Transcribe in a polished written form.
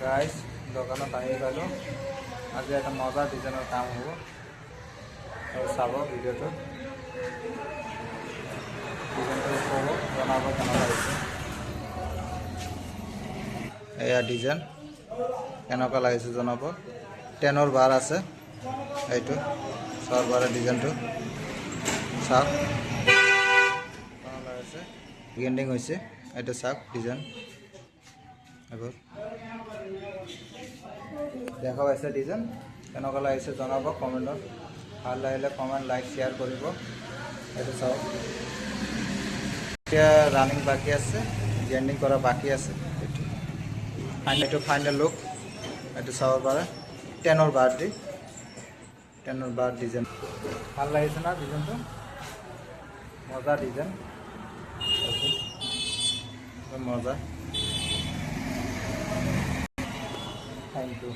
Guys দোকানত আহি পালোঁ। আজি এটা মজা ডিজাইনৰ কাম হ'ব আৰু চাব ভিডিঅ'টো। ডিজাইনটো ক'ব জনাব কেনেকুৱা লাগিছে। এয়া ডিজাইন কেনেকুৱা লাগিছে জনাব। 10ৰ বাৰ আছে এইটো 6ৰ বাৰৰ ডিজাইনটো চাওক কেনেকুৱা লাগিছে। গেণ্ডিং হৈছে এইটো চাওক ডিজাইন আগত দেখা পাইছে। ডিজাইন কেনেকুৱা লাগিছে জনাব কমেণ্টত। ভাল লাগিলে কমেণ্ট লাইক শ্বেয়াৰ কৰিব। এইটো চাওক এতিয়া ৰানিং বাকী আছে, গেণ্ডিং কৰা বাকী আছে। এইটো ফাইনেল লুক এইটো চাব পাৰে। 10ৰ বাৰ দি 10ৰ বাৰ ডিজাইন ভাল লাগিছে না ডিজাইনটো। মজা ডিজাইন মজা। Thank U.